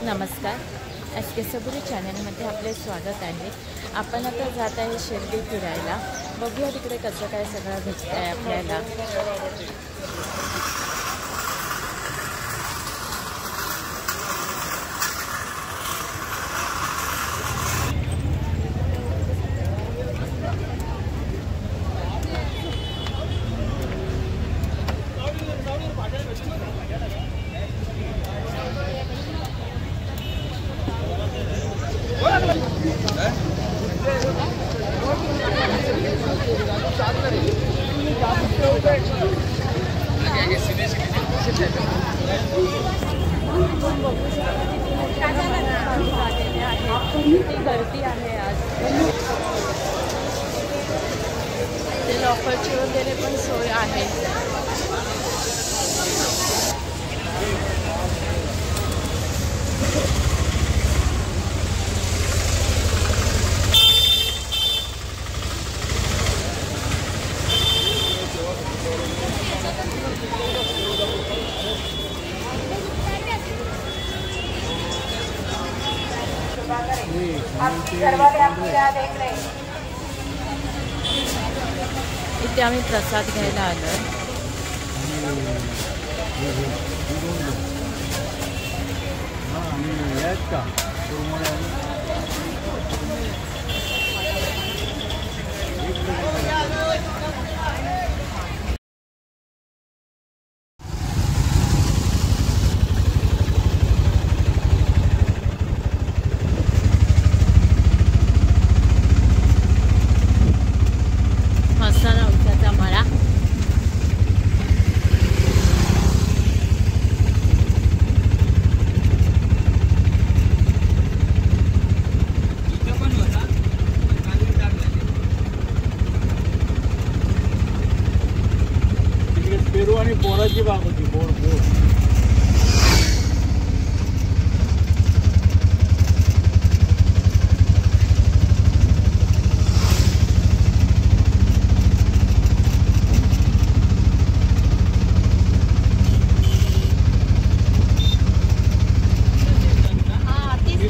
नमस्कार, एस के सबुरी चॅनलमध्ये आपले स्वागत आहे। आपण आता जात आहे शिर्डी फिरायला। बघूया तिकडे कसं काय सगळं भेटतंय आपल्याला। गर्दी आहे आज। ते लॉकरची वगैरे पण सोय आहे। इथे आम्ही प्रसाद घ्यायला आलोय। आणि बोराची बाग होती। बोर बोर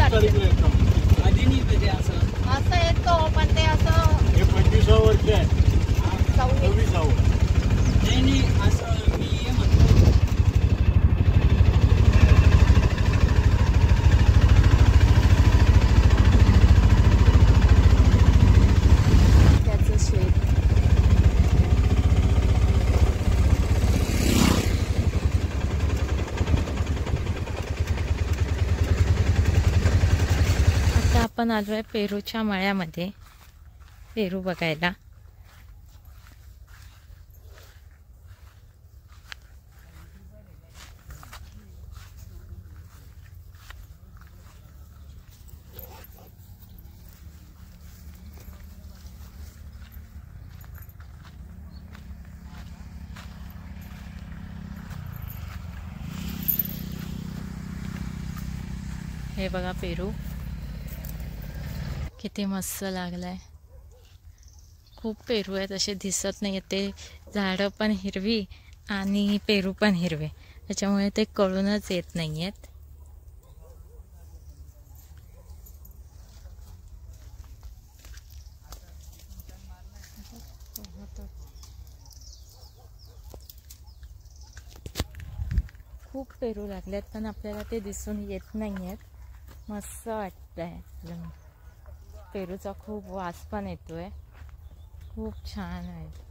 आधी नाही म्हणजे असं येतो पण ते असं हे 25 वर्ष आहे। 26 नाही असं मी म्हणतो त्याचं शेत। आता आपण आलोय पेरूच्या मळ्यामध्ये पेरू बघायला। हे बघा पेरू किती मस्त लागलाय। खूप पेरू आहेत, असे दिसत नाही। ते झाडं पण हिरवी आणि पेरू पण हिरवे, त्याच्यामुळे ते कळूनच येत नाहीयेत। खूप पेरू लागलेत पण आपल्याला ते दिसून येत नाहीयेत। मस्त वाटतंय। पेरूचा खूप वास पण येतोय, खूप छान आहे।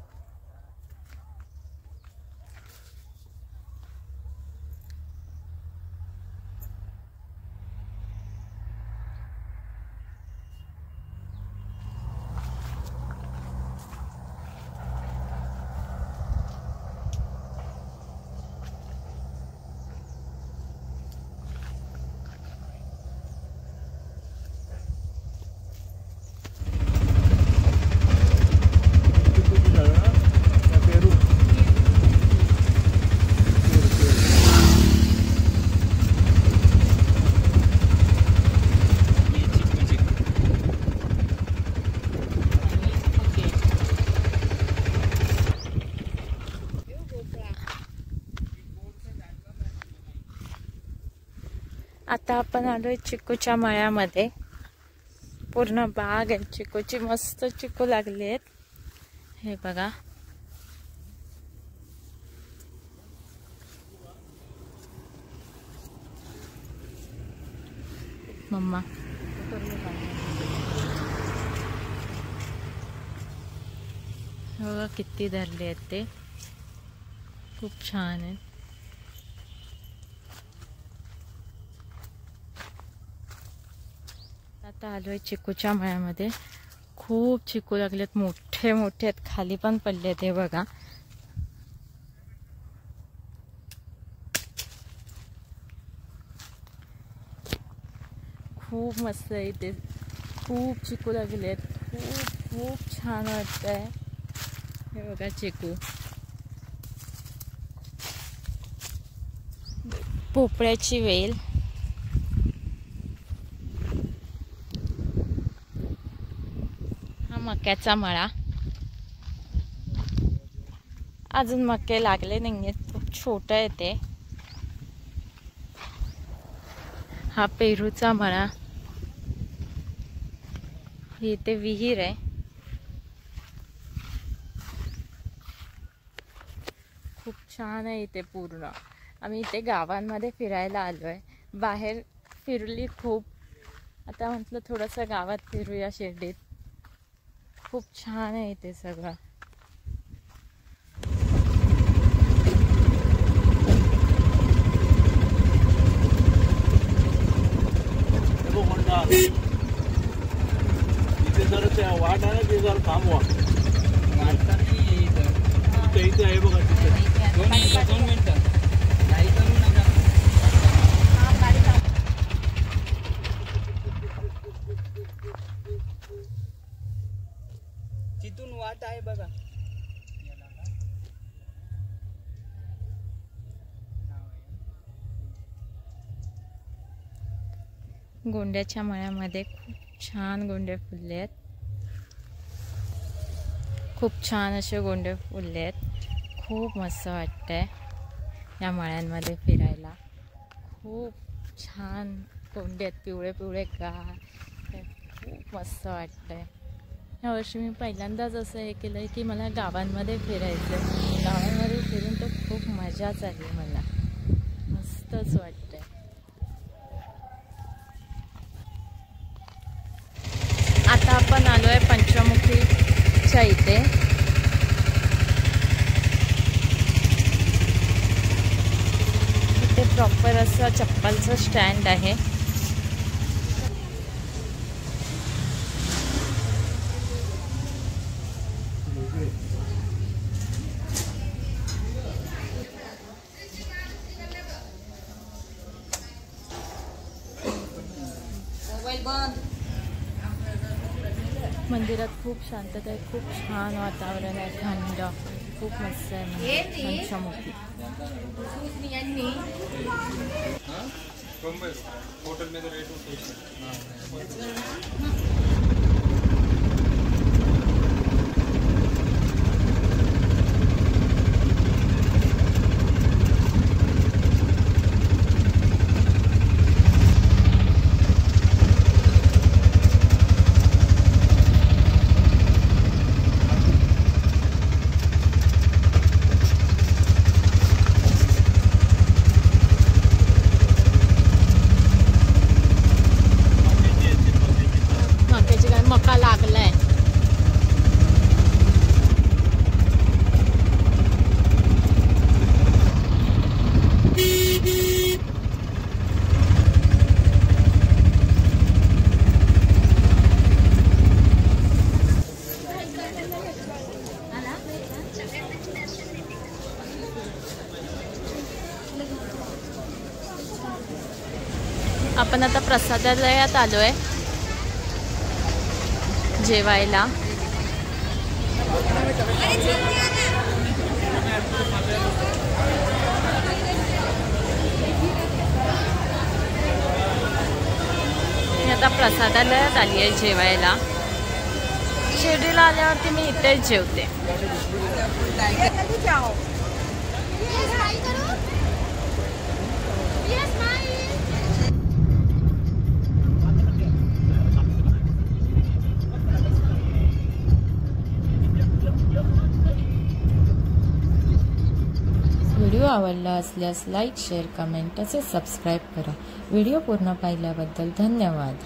आता आपण आलोय चिकूच्या मळ्यामध्ये. पूर्ण बाग आहे चिकूची, मस्त चिकू लागले आहेत. हे बघा, मम्मा बघा किती धरले आहेत ते, खूप छान आहे. आता आलोय चिकूच्या मळ्यामध्ये. खूप चिकू लागलेत, मोठे मोठे आहेत, खाली पण पडले ते बघा. खूप मस्त आहे इथे, खूप चिकू लागलेत. खूप खूप छान वाटतंय. हे बघा चिकू. भोपळ्याची वेल. हा मक्याचा मळा. अजून मके लागले नाहीयेत, खूप छोट आहे ते. हा पेरूचा मळा. ही इथे विहीर आहे. खूप छान आहे इथे पूर्ण. आम्ही इथे गावांमध्ये फिरायला आलोय. बाहेर फिरली खूप, आता म्हटलं थोडंसं गावात फिरूया शिर्डीत. खूप छान आहे इथे सगळं. इथे जर त्या वाट आहे ना, ते जर थांबवा. इथे आहे बघा, तिथे 2 मिनिटं नाही करू नका. तिथून वाट आहे बघा. गोंड्याच्या मळ्यामध्ये खूप छान गोंडे फुलले आहेत. खूप छान असे गोंडे फुलले आहेत. खूप मस्त वाटतंय या मळ्यांमध्ये फिरायला. खूप छान गोंडे आहेत, पिवळे पिवळे गार. खूप मस्त वाटतंय. यावर्षी मी पहिल्यांदाच असं हे केलं की मला गावांमध्ये फिरायचं. गावांमध्ये फिरून तर खूप मजाच आली मला. मस्तच वाटतंय. आता आपण आलोय पंचमुखीच्या इथे. इथे प्रॉपर असं चप्पलचं स्टँड आहे. मंदिरात खूप शांतता आहे, खूप छान वातावरण आहे, थंड. खूप मस्त आहे पंचमुखी. मका लागलाय. आपण आता प्रसादालयात आलोय जेवायला. मी आता प्रसादालयात आली आहे जेवायला. शिर्डीला आल्यावरती मी इथेच जेवते. व्हिडिओ आवडला असल्यास लाईक, शेअर, कमेंट तसेच सबस्क्राईब करा. व्हिडिओ पूर्ण पाहिल्याबद्दल धन्यवाद.